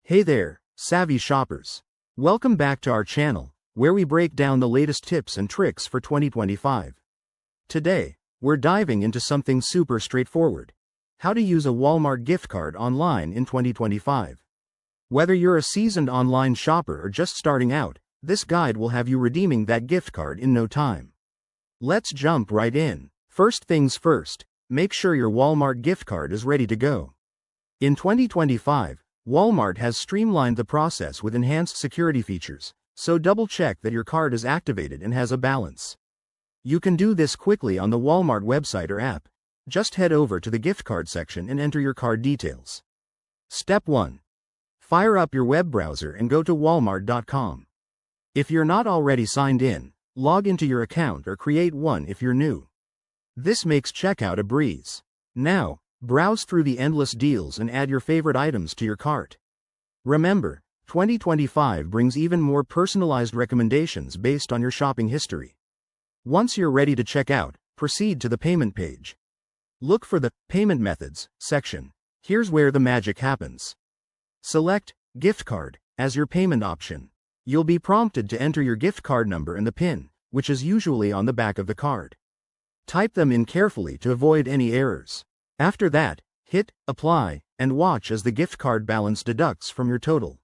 Hey there, savvy shoppers. Welcome back to our channel, where we break down the latest tips and tricks for 2025. Today, we're diving into something super straightforward: how to use a Walmart gift card online in 2025. Whether you're a seasoned online shopper or just starting out, this guide will have you redeeming that gift card in no time. Let's jump right in. First things first, make sure your Walmart gift card is ready to go. In 2025, Walmart has streamlined the process with enhanced security features, so double-check that your card is activated and has a balance. You can do this quickly on the Walmart website or app. Just head over to the gift card section and enter your card details. Step 1. Fire up your web browser and go to walmart.com. If you're not already signed in, log into your account or create one if you're new. This makes checkout a breeze. Now, browse through the endless deals and add your favorite items to your cart. Remember, 2025 brings even more personalized recommendations based on your shopping history. Once you're ready to check out, proceed to the payment page. Look for the Payment Methods section. Here's where the magic happens. Select Gift Card as your payment option. You'll be prompted to enter your gift card number and the PIN, which is usually on the back of the card. Type them in carefully to avoid any errors. After that, hit Apply and watch as the gift card balance deducts from your total.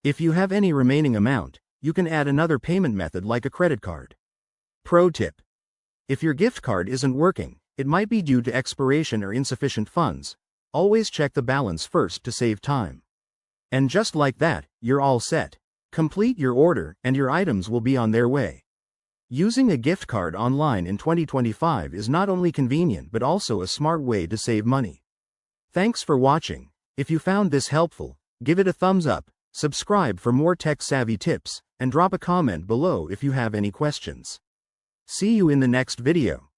If you have any remaining amount, you can add another payment method like a credit card. Pro tip: if your gift card isn't working, it might be due to expiration or insufficient funds. Always check the balance first to save time. And just like that, you're all set. Complete your order and your items will be on their way. Using a gift card online in 2025 is not only convenient but also a smart way to save money. Thanks for watching. If you found this helpful, give it a thumbs up, subscribe for more tech-savvy tips, and drop a comment below if you have any questions. See you in the next video.